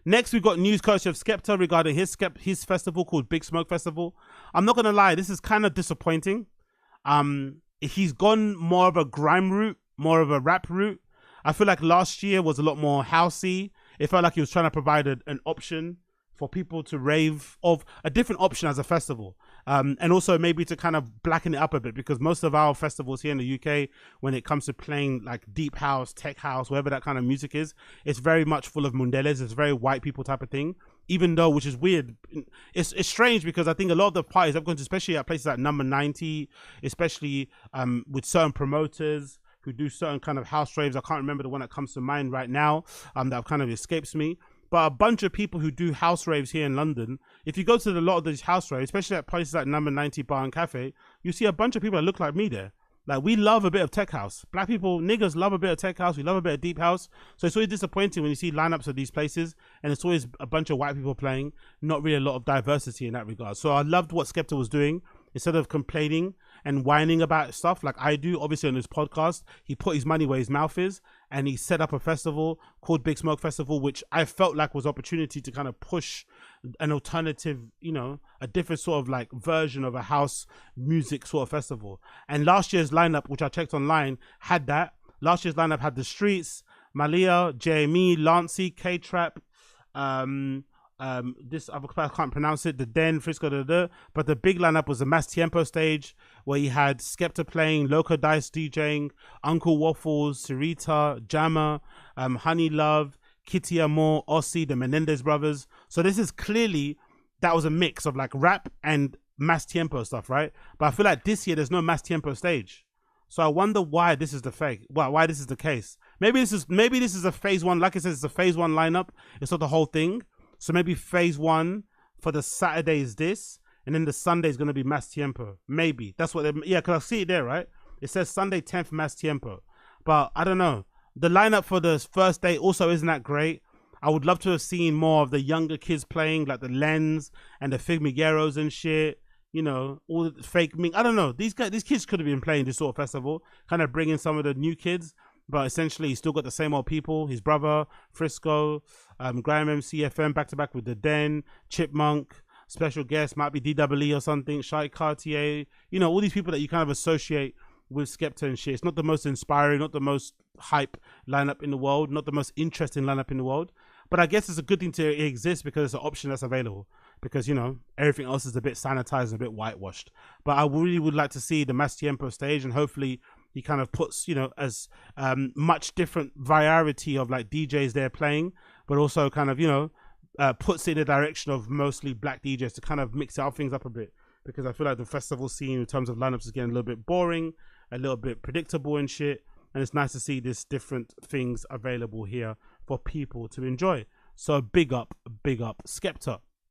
Next, we've got news courtesy of Skepta regarding his festival called Big Smoke Festival. I'm not gonna lie, this is kind of disappointing. He's gone more of a grime route, more of a rap route. I feel like last year was a lot more housey. It felt like he was trying to provide an option for people to rave, of a different option as a festival. And also maybe to kind of blacken it up a bit, because most of our festivals here in the UK, when it comes to playing like deep house, tech house, whatever that kind of music is, it's very much full of mundeles. It's very white people type of thing. Even though, which is weird, it's strange, because I think a lot of the parties I've gone to, especially at places like Number 90, especially with certain promoters who do certain kind of house raves. I can't remember the one that comes to mind right now, that kind of escapes me. But a bunch of people who do house raves here in London, if you go to a lot of these house raves, especially at places like Number 90 Bar and Cafe, you see a bunch of people that look like me there. Like, we love a bit of tech house. Black people, niggas love a bit of tech house. We love a bit of deep house. So it's always disappointing when you see lineups of these places and it's always a bunch of white people playing. Not really a lot of diversity in that regard. So I loved what Skepta was doing. Instead of complaining and whining about stuff like I do, obviously on this podcast, he put his money where his mouth is, and he set up a festival called Big Smoke Festival, which I felt like was opportunity to kind of push an alternative, you know, a different sort of like version of a house music sort of festival. And last year's lineup, which I checked online, had that. Last year's lineup had The Streets, Malia, JME, Lancey, K-Trap, this other I can't pronounce it, the Den, Frisco, but the big lineup was the Mass Tiempo stage, where you had Skepta playing, Loco Dice DJing, Uncle Waffles, Sarita, Jammer, Honey Love, Kitty Amor, Ossie, the Menendez brothers. So this is clearly, that was a mix of like rap and Mass Tiempo stuff, right? But I feel like this year there's no Mass Tiempo stage. So I wonder why this is the fake, why this is the case. Maybe this is a phase one. Like I said, it's a phase one lineup. It's not the whole thing. So maybe phase one for the Saturday is this, and then the Sunday is going to be Mass Tiempo. Maybe. That's what yeah, because I see it there, right? It says Sunday 10th Mass Tiempo. But I don't know. The lineup for the first day also isn't that great. I would love to have seen more of the younger kids playing, like the Lens and the Figmigueros and shit. You know, all the fake ming. I don't know. These kids could have been playing this sort of festival, kind of bringing some of the new kids. But essentially, he's still got the same old people. His brother, Frisco, Graham MCFM, back to back with the Den, Chipmunk, special guest, might be DWE or something, Shai Cartier. You know, all these people that you kind of associate with Skepta and shit. It's not the most inspiring, not the most hype lineup in the world, not the most interesting lineup in the world. But I guess it's a good thing to exist because it's an option that's available. Because, you know, everything else is a bit sanitized and a bit whitewashed. But I really would like to see the Mass Tiempo stage, and hopefully he kind of puts, you know, as much different variety of like DJs there playing, but also kind of, you know, puts it in the direction of mostly black DJs to kind of mix out things up a bit. Because I feel like the festival scene in terms of lineups is getting a little bit boring, a little bit predictable and shit. And it's nice to see this different things available here for people to enjoy. So big up Skepta.